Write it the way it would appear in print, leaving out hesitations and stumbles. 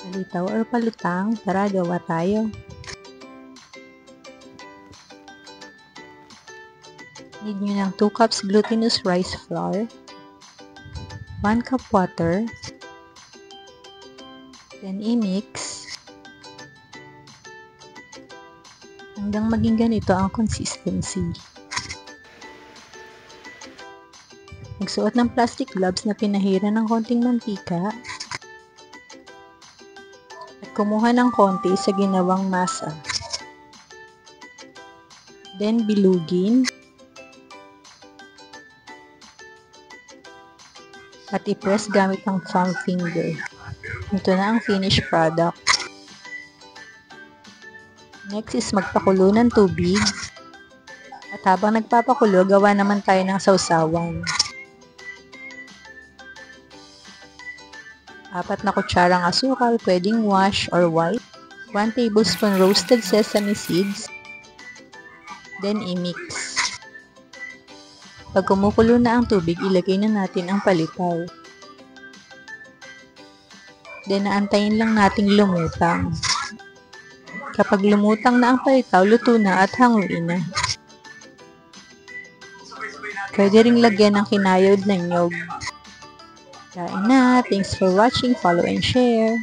Palitaw or palutang, tara gawa tayo. Need nyo ng 2 cups glutinous rice flour, 1 cup water, then i-mix hanggang maging ganito ang consistency. Magsuot ng plastic gloves na pinahiran ng konting mantika at kumuha ng konti sa ginawang masa. Then bilugin at i-press gamit ang thumb finger. Ito na ang finished product. Next is magpakulo ng tubig. At habang nagpapakulo, gawa naman tayo ng sausawan. 4 na kutsarang asukal, pwedeng wash or white. 1 tablespoon roasted sesame seeds. Then i-mix. Pag kumukulo na ang tubig, ilagay na natin ang palitaw. Then naantayin lang nating lumutang. Kapag lumutang na ang palitaw, luto na at hanguin na. Pwede ring lagyan ng kinayod na niyog. Kain na! Thanks for watching. Follow and share.